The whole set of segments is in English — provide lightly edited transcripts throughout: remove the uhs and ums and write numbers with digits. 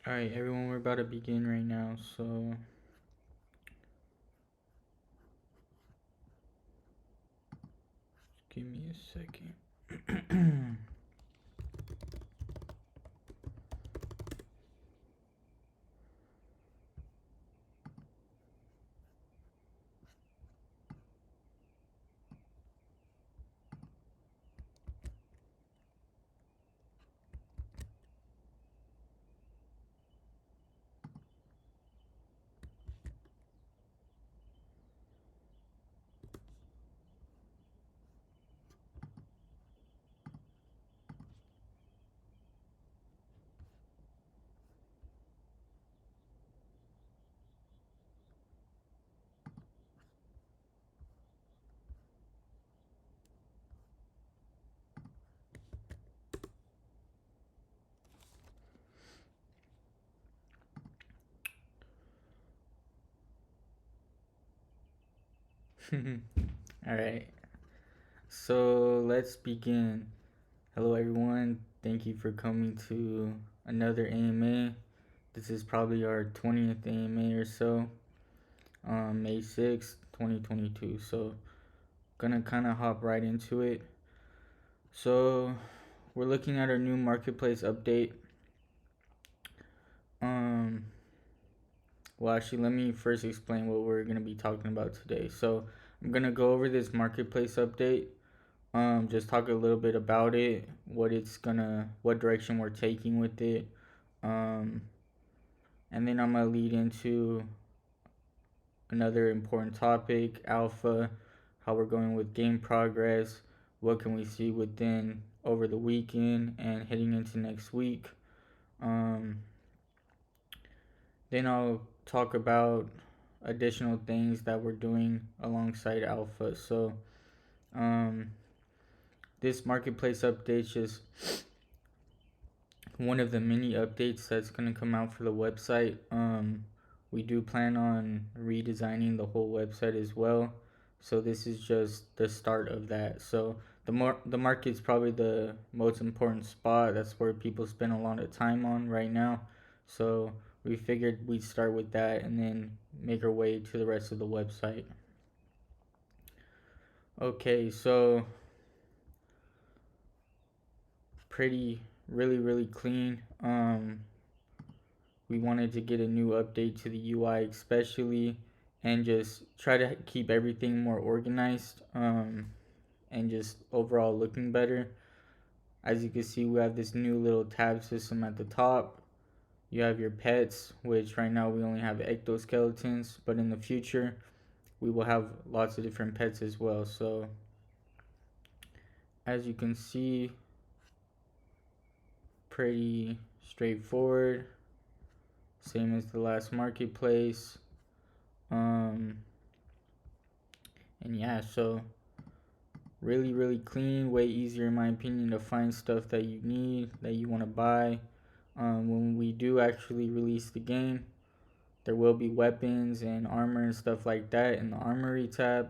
Alright, everyone, we're about to begin right now, so give me a second. Alright, so let's begin. Hello, everyone. Thank you for coming to another AMA. This is probably our 20th AMA or so, May 6th, 2022. So, gonna kind of hop right into it. So, we're looking at our new marketplace update. Um, Well, actually, let me first explain what we're going to be talking about today. So, I'm going to go over this marketplace update, just talk a little bit about it, what direction we're taking with it, um, and then I'm going to lead into another important topic, alpha, how we're going with game progress, what can we see within over the weekend and heading into next week. Um, Then I'll talk about additional things that we're doing alongside Alpha. So, um, this marketplace update is one of the many updates that's going to come out for the website. We do plan on redesigning the whole website as well. So this is just the start of that. So the market's probably the most important spot. That's where people spend a lot of time on right now. So we figured we'd start with that and then make our way to the rest of the website. Okay, so really clean. We wanted to get a new update to the UI especially, and just try to keep everything more organized, and just overall looking better. As you can see, we have this new little tab system at the top. You have your pets, which right now we only have ectoskeletons, but in the future we will have lots of different pets as well. So as you can see, pretty straightforward, same as the last marketplace. And yeah, so really clean, way easier in my opinion to find stuff that you need, that you want to buy. When we do actually release the game, there will be weapons and armor and stuff like that in the armory tab,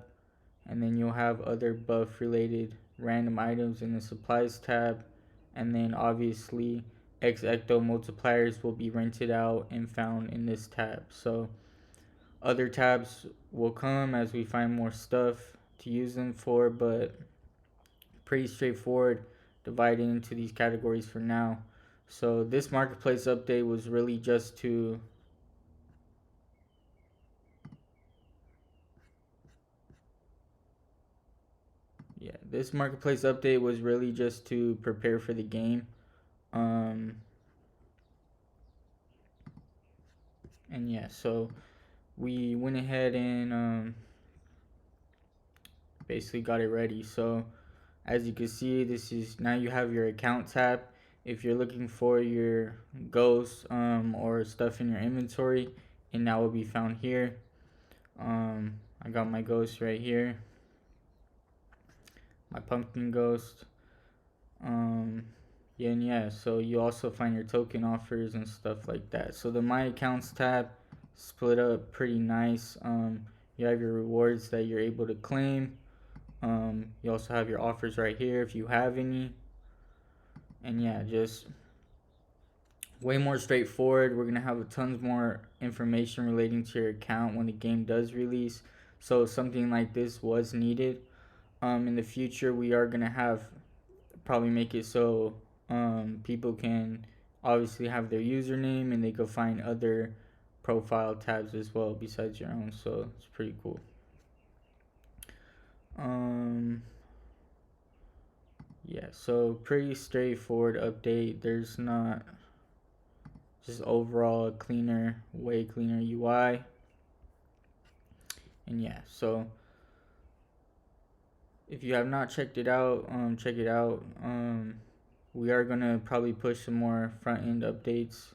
and then you'll have other buff related random items in the supplies tab, and then obviously X Ecto multipliers will be rented out and found in this tab. So other tabs will come as we find more stuff to use them for, but pretty straightforward, divided into these categories for now. So this marketplace update was really just to this marketplace update was really just to prepare for the game. Um and yeah, so we went ahead and basically got it ready. So as you can see, this is now you have your account tab. If you're looking for your ghosts or stuff in your inventory, and that will be found here. I got my ghost right here, my pumpkin ghost. Um, yeah, so you also find your token offers and stuff like that. So the My Accounts tab split up pretty nice. You have your rewards that you're able to claim. You also have your offers right here if you have any. And yeah, just way more straightforward. We're gonna have tons more information relating to your account when the game does release. So something like this was needed. In the future, we are gonna have probably make it so people can obviously have their username and they can find other profile tabs as well besides your own. So it's pretty cool. Um, yeah, so pretty straightforward update. There's not just overall a cleaner, way cleaner UI. And yeah, so if you have not checked it out, check it out. We are gonna probably push some more front end updates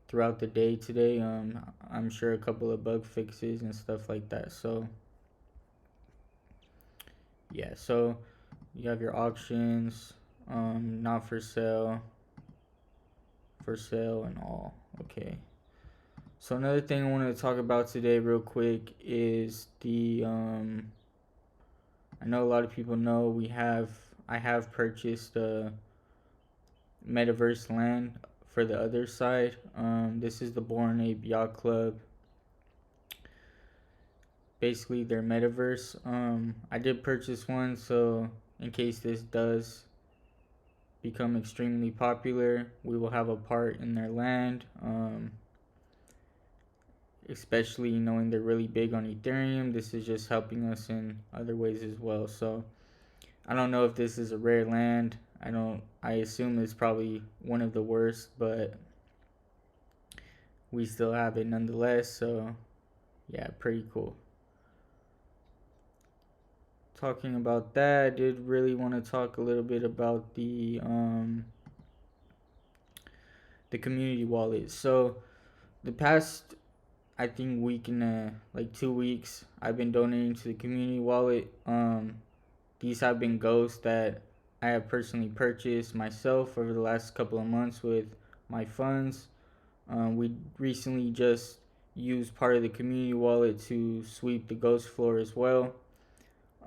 throughout the day today. I'm sure a couple of bug fixes and stuff like that. So yeah, so you have your auctions, not for sale, and all. Okay. So another thing I wanted to talk about today, real quick, is the I know a lot of people know I have purchased metaverse land for the other side. This is the Born Ape Yacht Club, basically their metaverse. I did purchase one, so in case this does become extremely popular, we will have a part in their land. Especially knowing they're really big on Ethereum, this is just helping us in other ways as well. So I don't know if this is a rare land. I assume it's probably one of the worst, but we still have it nonetheless. So yeah, pretty cool. Talking about that, I did really want to talk a little bit about the community wallet. So the past, I think, week and like 2 weeks, I've been donating to the community wallet. These have been ghosts that I have personally purchased myself over the last couple of months with my funds. We recently just used part of the community wallet to sweep the ghost floor as well.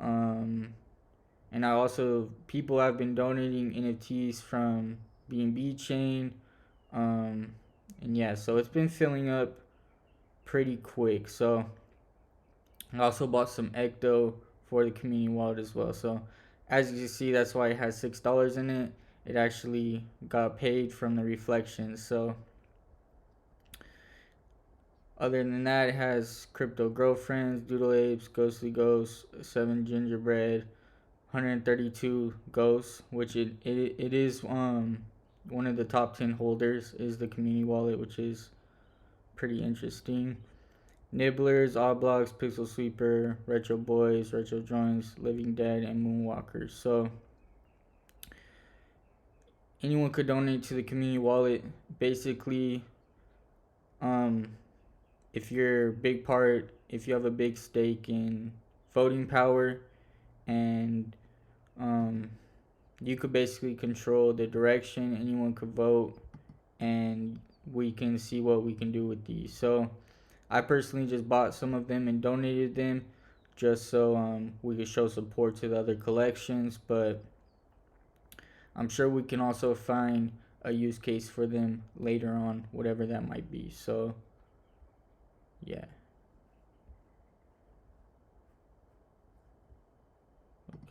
Um, and I also, people have been donating NFTs from BNB chain. Um, and yeah, so it's been filling up pretty quick. So I also bought some Ecto for the community wallet as well. So as you can see, that's why it has $6 in it. It actually got paid from the reflections. So other than that, it has Crypto Girlfriends, Doodle Apes, Ghostly Ghosts, 7 Gingerbread, 132 Ghosts, which it is one of the top 10 holders is the community wallet, which is pretty interesting. Nibblers, Oddblocks, Pixel Sweeper, Retro Boys, Retro Joints, Living Dead, and Moonwalkers. So anyone could donate to the community wallet. Basically, um, if you have a big stake in voting power, and um, you could basically control the direction. Anyone could vote, and we can see what we can do with these. So I personally just bought some of them and donated them just so we could show support to the other collections. But I'm sure we can also find a use case for them later on, whatever that might be. So, yeah.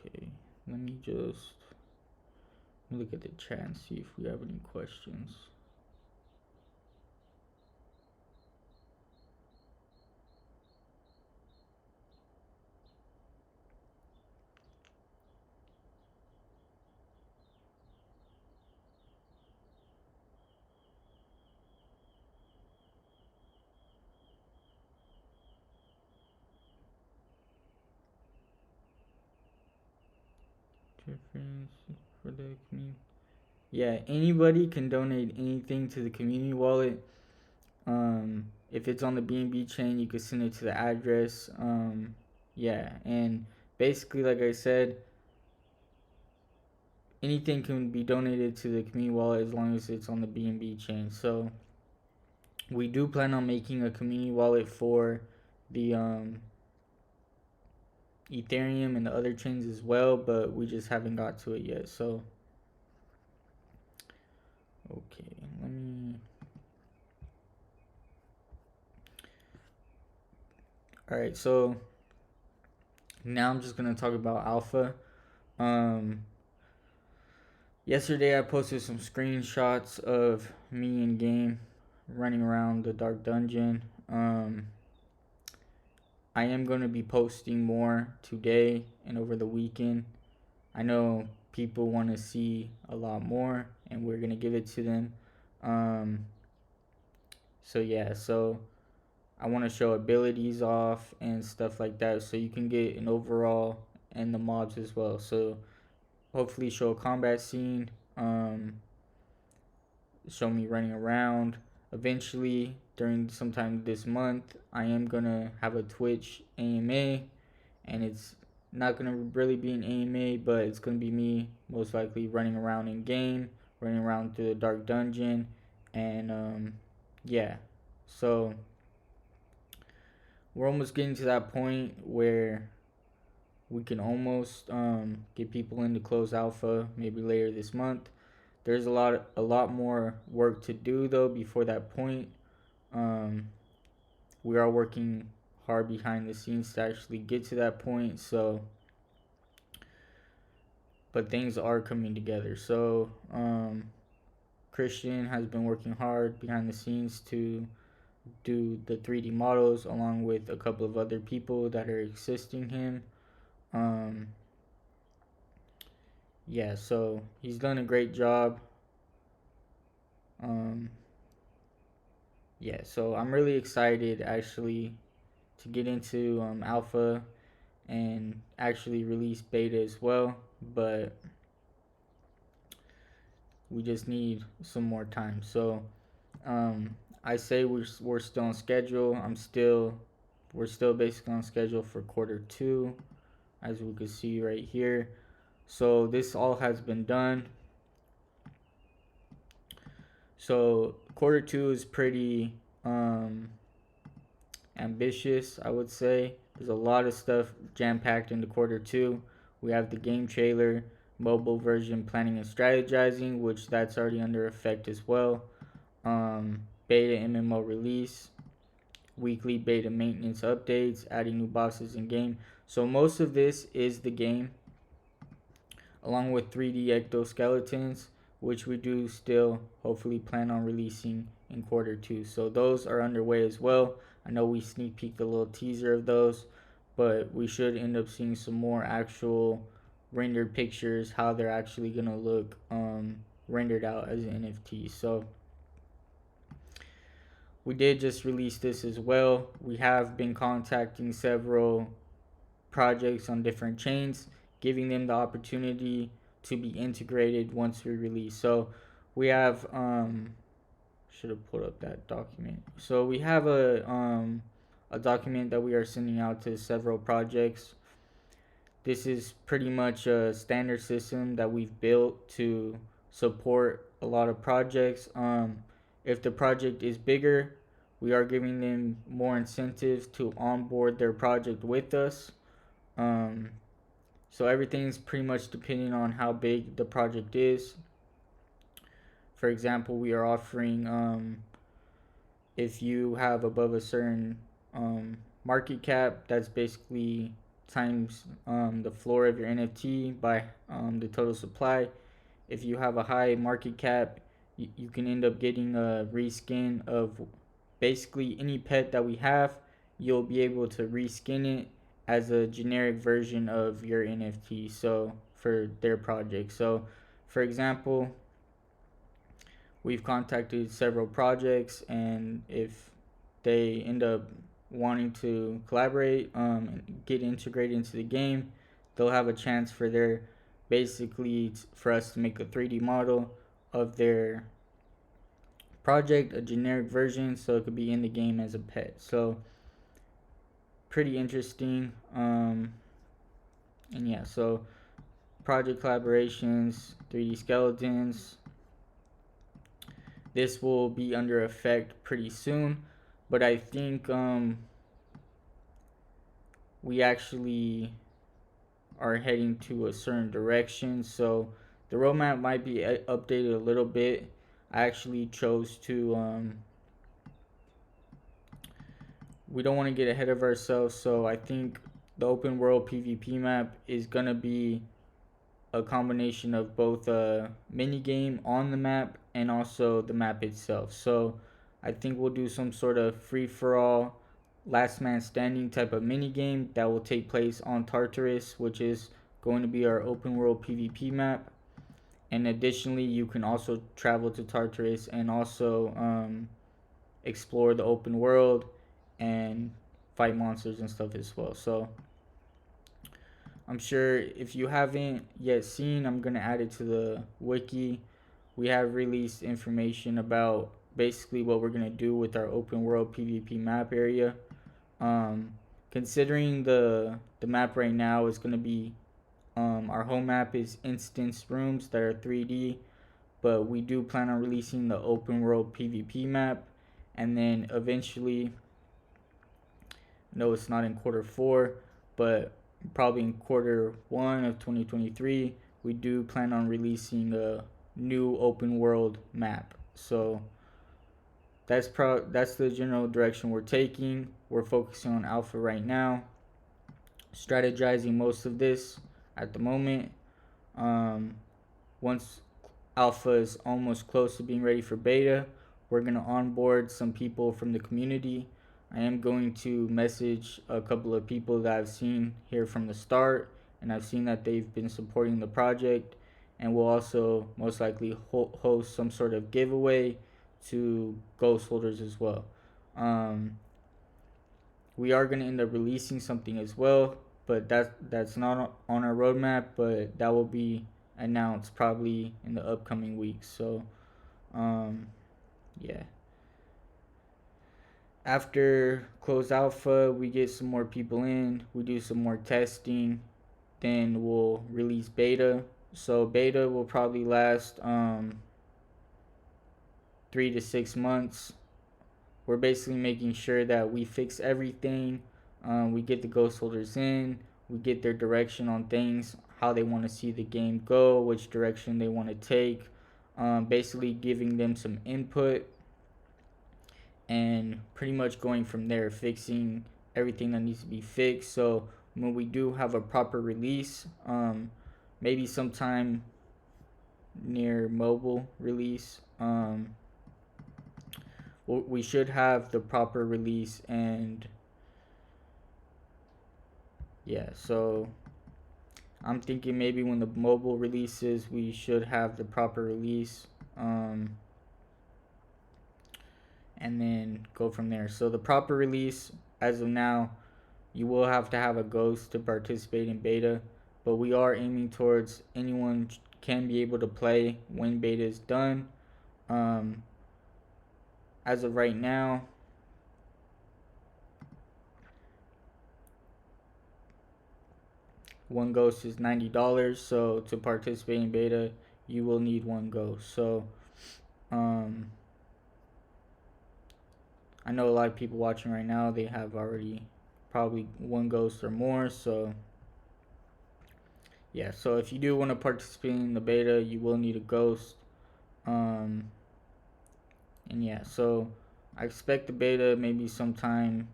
Okay. Let me just look at the chat and see if we have any questions. Difference for the community. Yeah, anybody can donate anything to the community wallet. If it's on the BNB chain, you can send it to the address. Yeah, and basically, like I said, anything can be donated to the community wallet as long as it's on the BNB chain. So we do plan on making a community wallet for the Ethereum and the other chains as well, but we just haven't got to it yet. So okay, let me All right, so now I'm just gonna talk about alpha. Um, Yesterday I posted some screenshots of me in game running around the dark dungeon. I am gonna be posting more today and over the weekend. I know people want to see a lot more, and we're gonna give it to them. Um, so yeah, so I want to show abilities off and stuff like that, so you can get an overall and the mobs as well. So hopefully show a combat scene. Show me running around. Eventually, during sometime this month, I am gonna have a Twitch AMA, and it's not gonna really be an AMA, but it's gonna be me most likely running around in game, running around through the dark dungeon, and yeah. So we're almost getting to that point where we can almost get people into closed alpha maybe later this month. There's a lot more work to do though before that point. Um, we are working hard behind the scenes to actually get to that point. So, but things are coming together. So, Christian has been working hard behind the scenes to do the 3D models along with a couple of other people that are assisting him. Um, yeah, so he's done a great job. Um, yeah, so I'm really excited actually to get into alpha and actually release beta as well, but we just need some more time. So um, I say we're still on schedule. We're still basically on schedule for quarter 2, as we can see right here. So this all has been done. So quarter 2 is pretty ambitious, I would say. There's a lot of stuff jam packed into quarter 2. We have the game trailer, mobile version planning and strategizing, which that's already under effect as well. Beta MMO release, weekly beta maintenance updates, adding new bosses in game. So most of this is the game, along with 3D ectoskeletons, which we do still hopefully plan on releasing in quarter 2. So those are underway as well. I know we sneak peeked a little teaser of those, but we should end up seeing some more actual rendered pictures, how they're actually gonna look rendered out as NFTs. So we did just release this as well. We have been contacting several projects on different chains, giving them the opportunity to be integrated once we release. So we have should have pulled up that document. So we have a document that we are sending out to several projects. This is pretty much a standard system that we've built to support a lot of projects. If the project is bigger, we are giving them more incentives to onboard their project with us. Um, so everything's pretty much depending on how big the project is. For example, we are offering if you have above a certain market cap, that's basically times the floor of your NFT by the total supply. If you have a high market cap, you can end up getting a reskin of basically any pet that we have. You'll be able to reskin it as a generic version of your NFT. So for their project. So for example, we've contacted several projects, and if they end up wanting to collaborate and get integrated into the game, they'll have a chance for their basically for us to make a 3D model of their project, a generic version, so it could be in the game as a pet. So pretty interesting. And yeah, so project collaborations, 3D skeletons. This will be under effect pretty soon, but I think we actually are heading to a certain direction. So the roadmap might be updated a little bit. I actually chose to we don't want to get ahead of ourselves. So I think the open world PvP map is gonna be a combination of both a mini game on the map and also the map itself. So I think we'll do some sort of free for all, last man standing type of mini game that will take place on Tartarus, which is going to be our open world PvP map. And additionally, you can also travel to Tartarus and also explore the open world and fight monsters and stuff as well. So I'm sure if you haven't yet seen, I'm gonna add it to the wiki. We have released information about basically what we're gonna do with our open world PvP map area. Um, Considering the map right now is gonna be our home map is instance rooms that are 3D, but we do plan on releasing the open world PvP map, and then eventually, no, it's not in quarter 4, but probably in quarter 1 of 2023, we do plan on releasing a new open world map. So that's the general direction we're taking. We're focusing on alpha right now, strategizing most of this at the moment. Once alpha is almost close to being ready for beta, we're going to onboard some people from the community. I am going to message a couple of people that I've seen here from the start, and I've seen that they've been supporting the project, and we'll also most likely host some sort of giveaway to ghost holders as well. Um, we are going to end up releasing something as well, but that's not on our roadmap, but that will be announced probably in the upcoming weeks. So um, yeah, after close alpha, we get some more people in, we do some more testing, then we'll release beta. So beta will probably last 3 to 6 months. We're basically making sure that we fix everything. We get the ghost holders in, we get their direction on things, how they want to see the game go, which direction they want to take. Basically giving them some input and pretty much going from there, fixing everything that needs to be fixed. So when we do have a proper release, maybe sometime near mobile release, we should have the proper release. And yeah, so I'm thinking maybe when the mobile releases, we should have the proper release, and then go from there. So the proper release, as of now, you will have to have a ghost to participate in beta, but we are aiming towards anyone can be able to play when beta is done. Um, as of right now, one ghost is $90. So to participate in beta, you will need one ghost. So um, I know a lot of people watching right now, they have already probably one ghost or more. So yeah, so if you do want to participate in the beta, you will need a ghost. Um, and yeah, so I expect the beta maybe sometime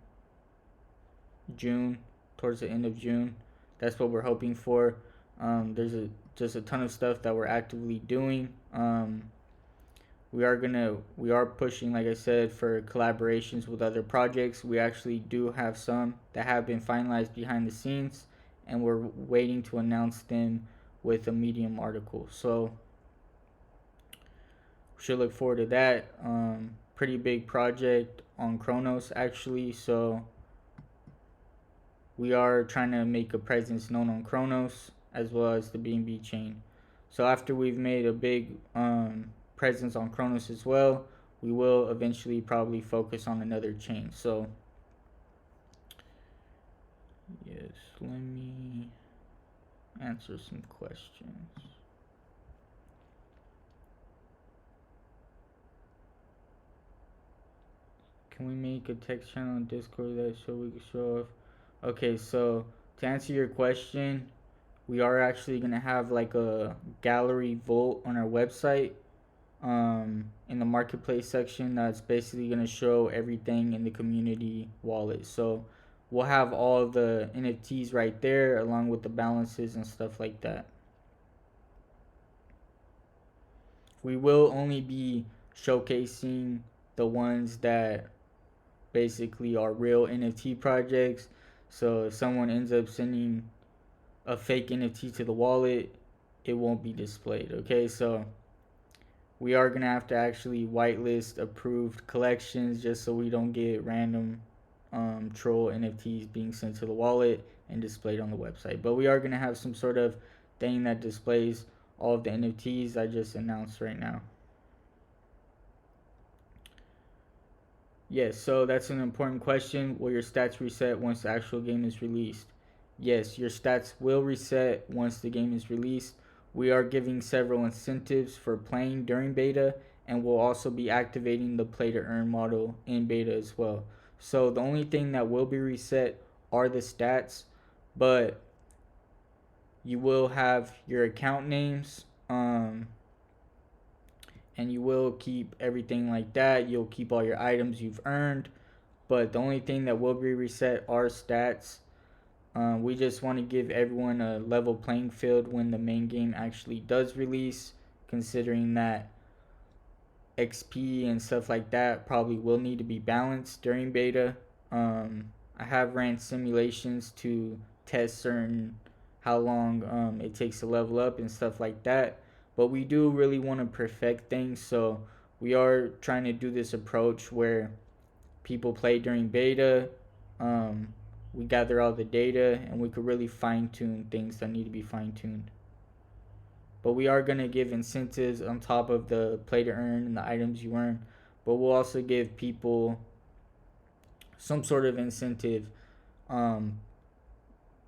June, towards the end of June. That's what we're hoping for. There's just a ton of stuff that we're actively doing. We are pushing, like I said, for collaborations with other projects. We actually do have some that have been finalized behind the scenes, and we're waiting to announce them with a Medium article. So we should look forward to that. Pretty big project on Chronos actually. So we are trying to make a presence known on Chronos as well as the BNB chain. So after we've made a big presence on Chronos as well, we will eventually probably focus on another chain. So yes, let me answer some questions. Can we make a text channel on Discord that so we can show off? Okay, so to answer your question, we are actually gonna have like a gallery vault on our website. in the marketplace section that's basically going to show everything in the community wallet. So we'll have all the NFTs right there along with the balances and stuff like that. We will only be showcasing the ones that basically are real NFT projects. So if someone ends up sending a fake NFT to the wallet, it won't be displayed. Okay, so we are gonna have to actually whitelist approved collections just so we don't get random troll NFTs being sent to the wallet and displayed on the website. But we are gonna have some sort of thing that displays all of the NFTs I just announced right now. Yes, so that's an important question. Will your stats reset once the actual game is released? Yes, your stats will reset once the game is released. We are giving several incentives for playing during beta, and we'll also be activating the play to earn model in beta as well. So the only thing that will be reset are the stats, but you will have your account names, and you will keep everything like that. You'll keep all your items you've earned, but the only thing that will be reset are stats. We just want to give everyone a level playing field when the main game actually does release, considering that XP and stuff like that probably will need to be balanced during beta. I have ran simulations to test certain how long it takes to level up and stuff like that. But we do really want to perfect things, so we are trying to do this approach where people play during beta. Um, we gather all the data and we could really fine tune things that need to be fine tuned. But we are going to give incentives on top of the play to earn and the items you earn. But we'll also give people some sort of incentive, um,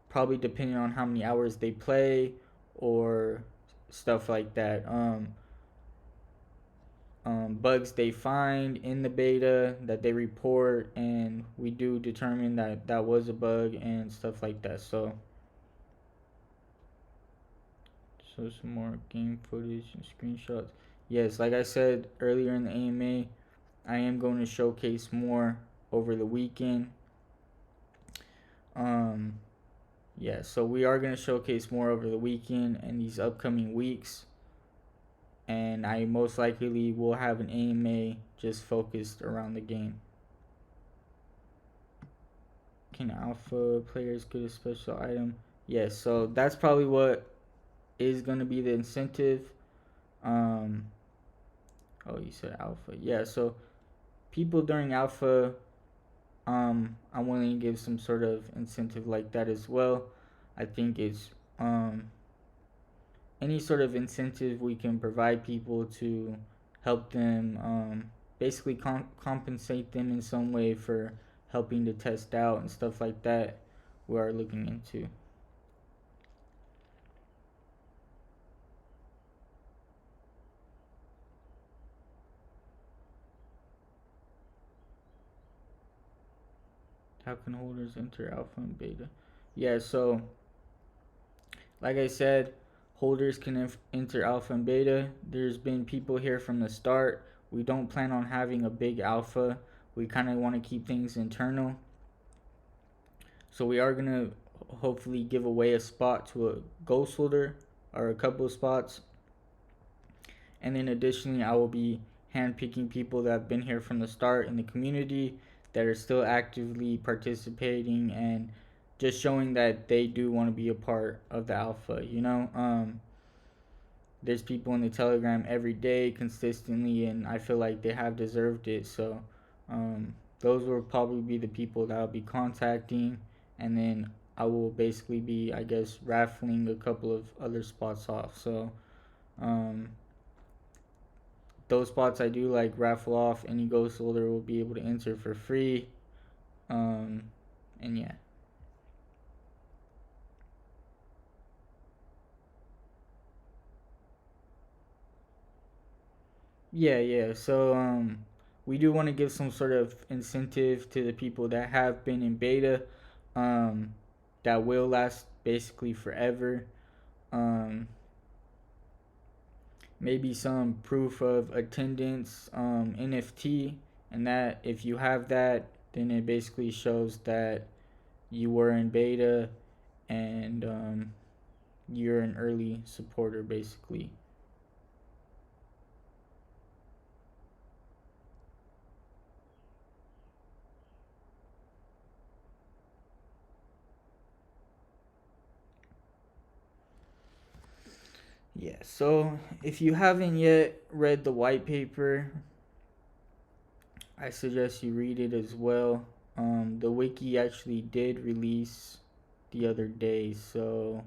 probably depending on how many hours they play or stuff like that. Bugs they find in the beta that they report, and we do determine that that was a bug and stuff like that. So some more game footage and screenshots. Yes, like I said earlier in the AMA, I am going to showcase more over the weekend. Um, yeah, so we are going to showcase more over the weekend and these upcoming weeks. And I most likely will have an AMA just focused around the game. Can alpha players get a special item? Yes, so that's probably what is going to be the incentive. Um, oh, you said alpha. Yeah, so people during alpha, I'm willing to give some sort of incentive like that as well. I think it's any sort of incentive we can provide people to help them, basically compensate them in some way for helping to test out and stuff like that, we are looking into. How can holders enter alpha and beta? Yeah, so like I said, holders can enter alpha and beta. There's been people here from the start. We don't plan on having a big alpha. We kind of want to keep things internal. So we are going to hopefully give away a spot to a ghost holder or a couple of spots. And then additionally, I will be handpicking people that have been here from the start in the community that are still actively participating and just showing that they do want to be a part of the alpha. There's people in the Telegram every day consistently, and I feel like they have deserved it. So those will probably be the people that I'll be contacting, and then I will basically be, I guess, raffling a couple of other spots off. So um, those spots I do like raffle off. Any ghost holder will be able to enter for free. Um, and yeah. Yeah. So we do want to give some sort of incentive to the people that have been in beta, um, that will last basically forever. Um, maybe some proof of attendance NFT, and that if you have that, then it basically shows that you were in beta and you're an early supporter basically. Yeah, so if you haven't yet read the white paper, I suggest you read it as well. The wiki actually did release the other day, so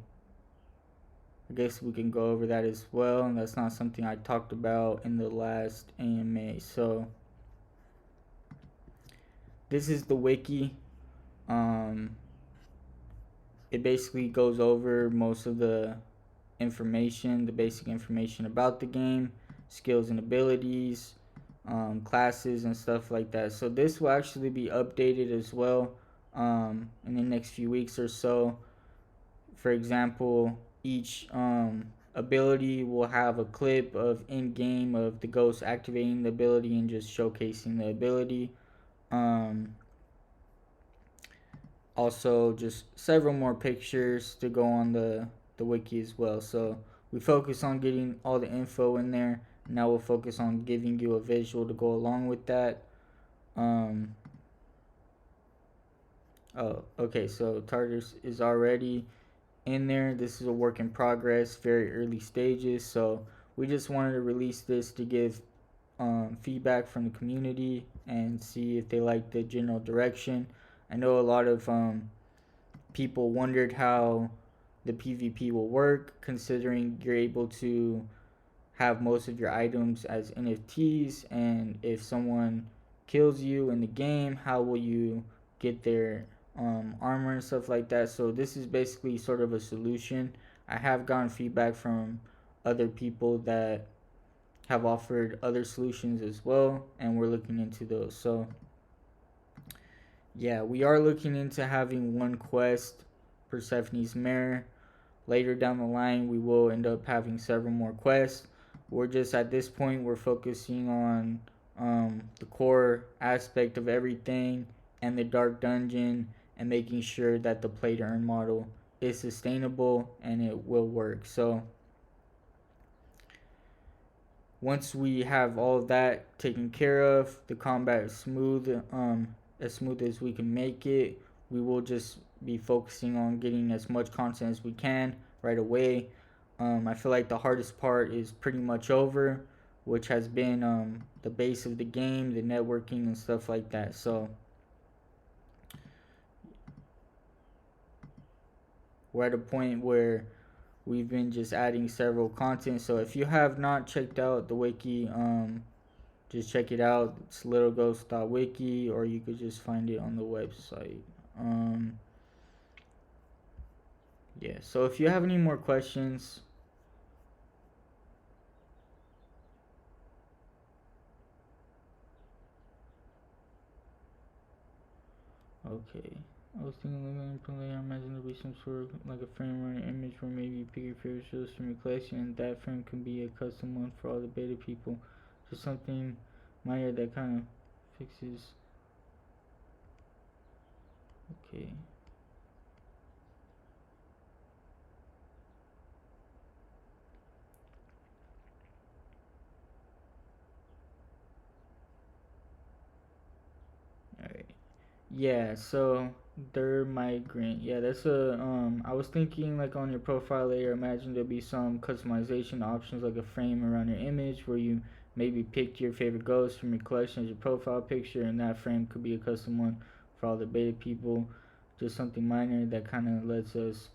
I guess we can go over that as well. And that's not something I talked about in the last AMA. So this is the wiki. Um, it basically goes over most of the information, the basic information about the game, skills and abilities, classes, and stuff like that. So this will actually be updated as well in the next few weeks or so. For example, each ability will have a clip of in game of the ghost activating the ability and just showcasing the ability. Um, Also, just several more pictures to go on the wiki as well. So we focus on getting all the info in there. Now we'll focus on giving you a visual to go along with that. Um, oh, okay. So Tartarus is already in there. This is a work in progress, very early stages. So we just wanted to release this to give feedback from the community and see if they like the general direction. I know a lot of people wondered how the PvP will work, considering you're able to have most of your items as NFTs, and if someone kills you in the game, how will you get their armor and stuff like that? So this is basically sort of a solution. I have gotten feedback from other people that have offered other solutions as well, and we're looking into those. So yeah, we are looking into having one quest, Persephone's Mirror. Later down the line, we will end up having several more quests. We're just at this point, we're focusing on the core aspect of everything and the dark dungeon and making sure that the play to earn model is sustainable and it will work. So once we have all of that taken care of, the combat is smooth, as smooth as we can make it. We will just be focusing on getting as much content as we can right away. I feel like the hardest part is pretty much over, which has been the base of the game, the networking and stuff like that. So we're at a point where we've been just adding several content. So if you have not checked out the wiki, just check it out. It's littleghosts.wiki, or you could just find it on the website. Um, yeah, so if you have any more questions, okay. I was thinking I imagine there'll be some sort of like a frame or an image where maybe you pick your favorite shows from your collection, and that frame can be a custom one for all the beta people. Just something minor that kind of fixes. Okay. Alright. Yeah, so they're migrant. Yeah, that's a I was thinking like on your profile layer, imagine there'll be some customization options like a frame around your image where you maybe picked your favorite ghost from your collection as your profile picture, and that frame could be a custom one for all the beta people. Just something minor that kind of lets us.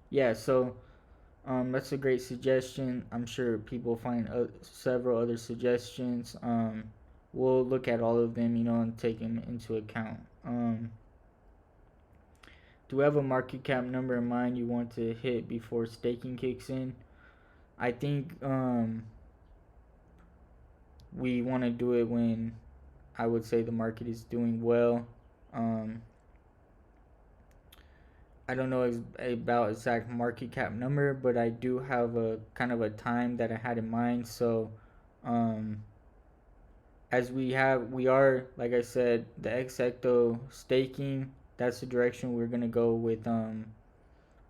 Yeah, so that's a great suggestion. I'm sure people find several other suggestions. We'll look at all of them, and take them into account. Do we have a market cap number in mind you want to hit before staking kicks in? I think we want to do it when I would say the market is doing well. Um, I don't know about exact market cap number, but I do have a kind of a time that I had in mind. So, um, as we are, like I said, the Exacto staking. That's the direction we're gonna go with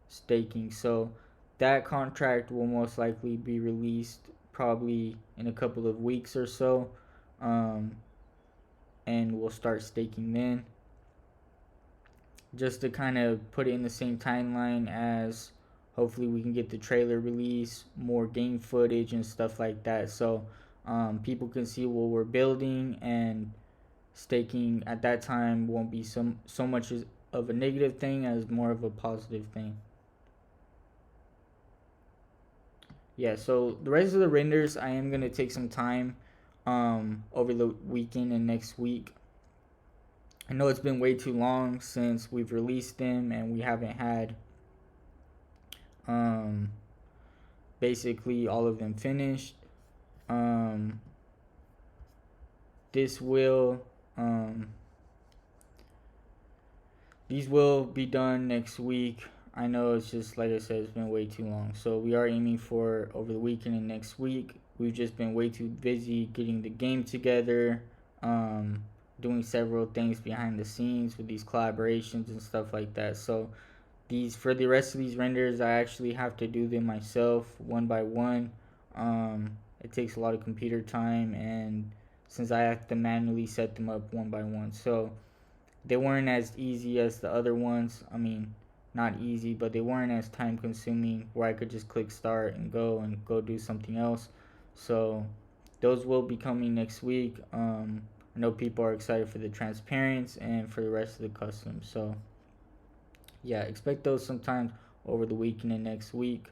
staking. So that contract will most likely be released probably in a couple of weeks or so, um, and we'll start staking then. Just to kind of put it in the same timeline as hopefully we can get the trailer release, more game footage and stuff like that. So people can see what we're building, and staking at that time won't be so much of a negative thing as more of a positive thing. Yeah, so the rest of the renders I am gonna take some time over the weekend and next week. I know it's been way too long since we've released them, and we haven't had um basically all of them finished. Um, this will um, these will be done next week. I know it's just like I said, it's been way too long. So we are aiming for over the weekend and next week. We've just been way too busy getting the game together, um, doing several things behind the scenes with these collaborations and stuff like that. So these for the rest of these renders, I actually have to do them myself one by one. It takes a lot of computer time, and since I have to manually set them up one by one, so they weren't as easy as the other ones. I mean, not easy, but they weren't as time consuming where I could just click start and go do something else. So those will be coming next week. I know people are excited for the transparency and for the rest of the customs. So yeah, expect those sometime over the weekend and next week.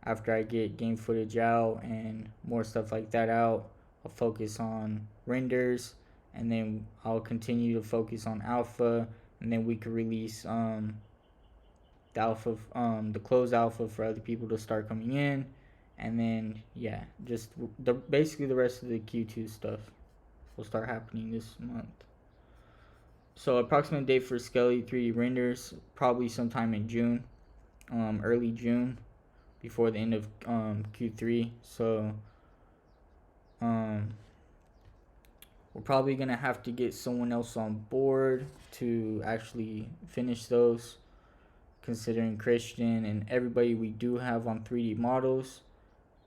After I get game footage out and more stuff like that out, I'll focus on renders, and then I'll continue to focus on alpha, and then we could release the alpha, the closed alpha for other people to start coming in, and then yeah, just basically the rest of the Q2 stuff will start happening this month. So approximate date for Skelly 3D renders probably sometime in June, early June, before the end of Q3. So um, we're probably gonna have to get someone else on board to actually finish those. Considering Christian and everybody we do have on 3D models,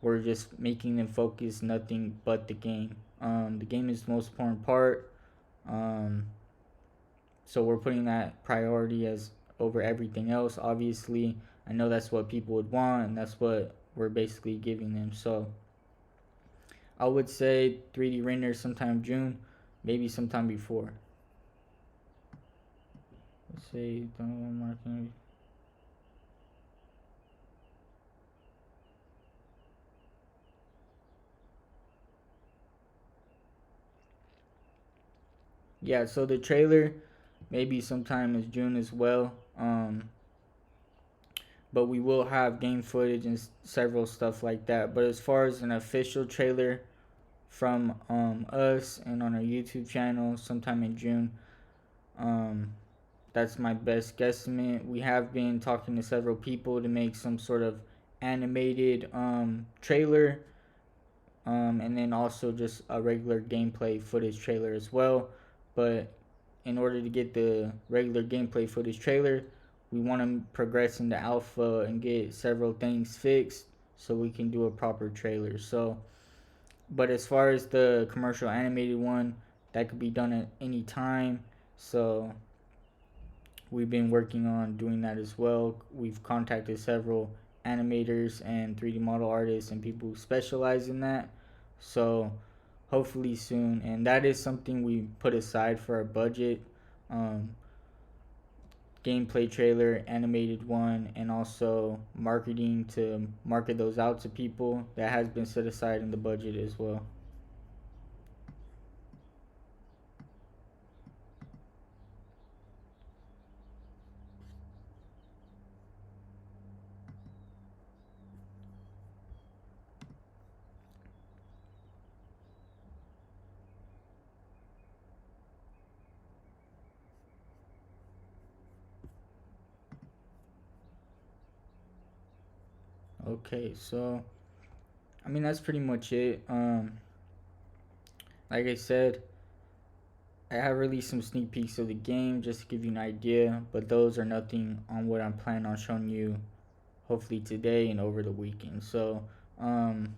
we're just making them focus nothing but the game. The game is the most important part. Um, so we're putting that priority as over everything else. Obviously, I know that's what people would want, and that's what we're basically giving them. So I would say 3D render sometime June, maybe sometime before. Let's say marketing. Yeah, so the trailer maybe sometime is June as well. But we will have game footage and several stuff like that. But as far as an official trailer from us and on our YouTube channel, sometime in June, um, that's my best guesstimate. We have been talking to several people to make some sort of animated trailer, and then also just a regular gameplay footage trailer as well. But in order to get the regular gameplay footage trailer, we want to progress into alpha and get several things fixed so we can do a proper trailer. So, but as far as the commercial animated one, that could be done at any time. So, we've been working on doing that as well. We've contacted several animators and 3D model artists and people who specialize in that. So, hopefully soon. And that is something we put aside for our budget. Um, Gameplay trailer, animated one, and also marketing to market those out to people. That has been set aside in the budget as well. Okay, so I mean that's pretty much it. Like I said, I have released some sneak peeks of the game just to give you an idea, but those are nothing on what I'm planning on showing you hopefully today and over the weekend. So um,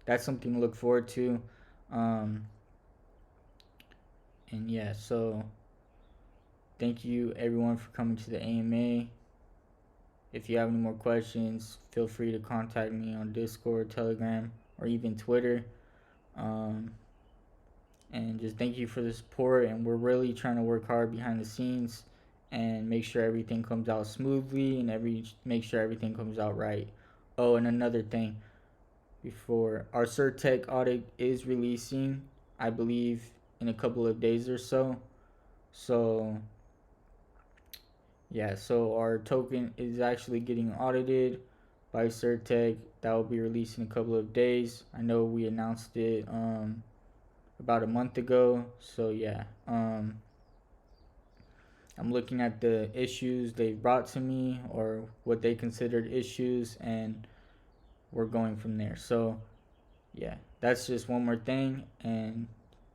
that's something to look forward to. Um, and yeah, so thank you everyone for coming to the AMA. If you have any more questions, feel free to contact me on Discord, Telegram, or even Twitter. Um, and just thank you for the support. And we're really trying to work hard behind the scenes and make sure everything comes out smoothly and make sure everything comes out right. Oh, and another thing, before our CertTech audit is releasing, I believe in a couple of days or so. So yeah, so our token is actually getting audited by CertTech. That will be released in a couple of days. I know we announced it about a month ago. So yeah, I'm looking at the issues they brought to me or what they considered issues, and we're going from there. So yeah, that's just one more thing. And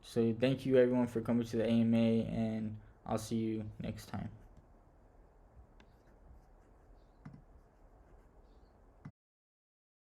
so thank you everyone for coming to the AMA, and I'll see you next time.